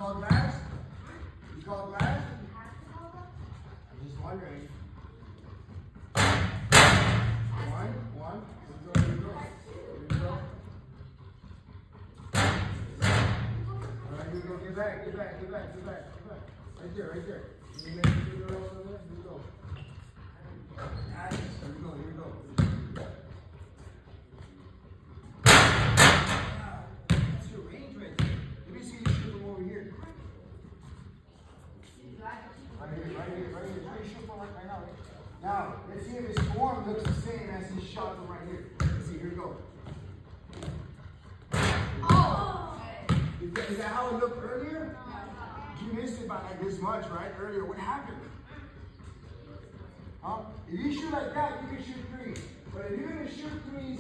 call glass? You call glass? I'm just wondering. One. Here we go. All right, here we go. Get back. Right there. Here we go. Nice. Here we go. Wow, that's your range right there. Let me see you shoot from over here. Right here. Let's shoot from right now. Now, let's see if his form looks the same as his shot from right here. Let's see, here we go. Oh! Is that how it looked earlier? You missed it by like this much, right? Earlier, what happened? Huh? If you shoot like that, you can shoot threes. But if you're going to shoot threes